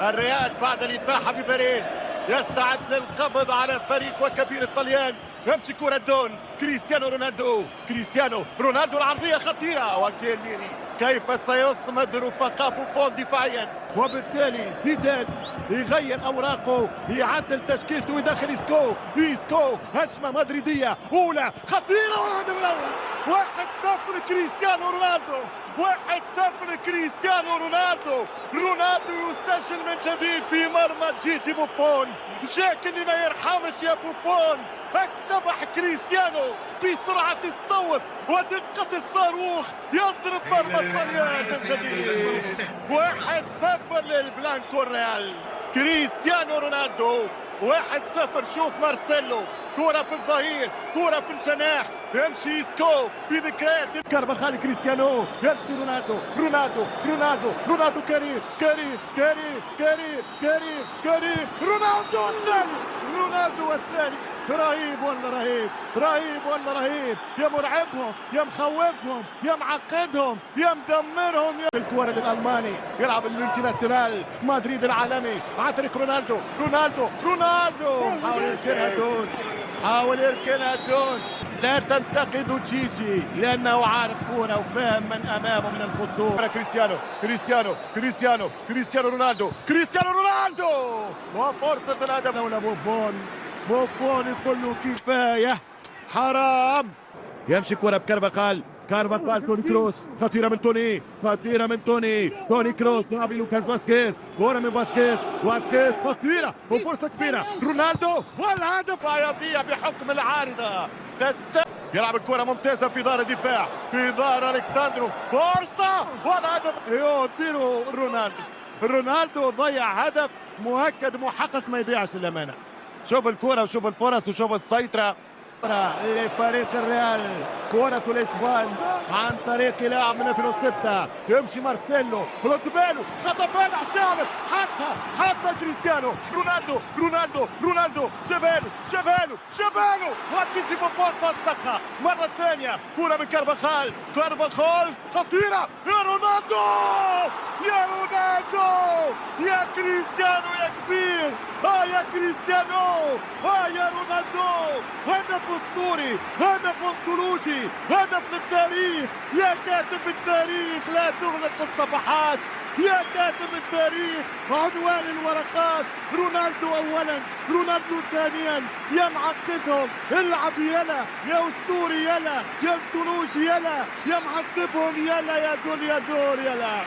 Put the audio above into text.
الريال بعد الإطاحة بباريس يستعد للقبض على فريق وكبير الطليان. يمشي كرة دون كريستيانو رونالدو. كريستيانو رونالدو العرضية خطيرة وكيليني كيف سيصمد رفقاء بوفون دفاعيا، وبالتالي زيدان يغير اوراقه، يعدل تشكيلته ويدخل اسكو هجمه مدريديه اولى خطيره والهدف الاول. 1-0 كريستيانو رونالدو، 1-0 كريستيانو رونالدو. رونالدو يسجل من جديد في مرمى جيجي بوفون. جاك اللي ما يرحمش يا بوفون. الشبح كريستيانو بسرعة الصوت ودقة الصاروخ يضرب مرمى الطليان من جديد. 1-0 للبلانكو الريال. كريستيانو رونالدو 1-0. شوف مارسيلو، كرة في الظهير، كرة في الجناح، يمشي اسكو بذكريات كارفاخال. كريستيانو يمشي رونالدو كريم رونالدو الثاني، رونالدو الثاني. رهيب ولا رهيب، يا مرعبهم يا مخوفهم يا معقدهم يا مدمرهم. الكرة للألماني يلعب الملتيناسيونال مدريد العالمي عن طريق رونالدو حاول يركنها دون. لا تنتقدوا جيجي لأنه عارف كورة وفاهم من أمامه من الخصوم. كريستيانو رونالدو وفرصة الهدف. ولا بوفون يقول له كفاية حرام. يمشي كرة بكارفاخال توني كروس، خطيرة من توني كروس يلعب لوكاس فاسكيز، كرة من فاسكيز خطيرة وفرصة كبيرة. رونالدو والهدف يضيع بحكم العارضة. يلعب الكرة ممتازة في دار الدفاع، في دار ألكساندرو، فرصة والهدف يديره رونالدو ضيع هدف مؤكد محقق ما يضيعش للأمانة. شوف الكرة وشوف الفرص وشوف السيطرة لفريق الريال. كرة الإسبان عن طريق لاعب من 2006 يمشي مارسيلو، رد باله خطأ فادح شامل، حتى كريستيانو رونالدو شباله وتشيزي بوفون فسخها مرة ثانية. كرة من كارفاخال خطيرة يا رونالدو يا كريستيانو يا كبير. يا كريستيانو يا رونالدو، هدف اسطوري، هدف انطولوجي، هدف للتاريخ. يا كاتب التاريخ لا تغلق الصفحات، يا كاتب التاريخ عنوان الورقات. رونالدو اولا، رونالدو ثانيا. يا معقدهم العب يلا، يا اسطوري يلا، يا انطولوجي يلا، يا معقدهم يلا، يا دول يلا.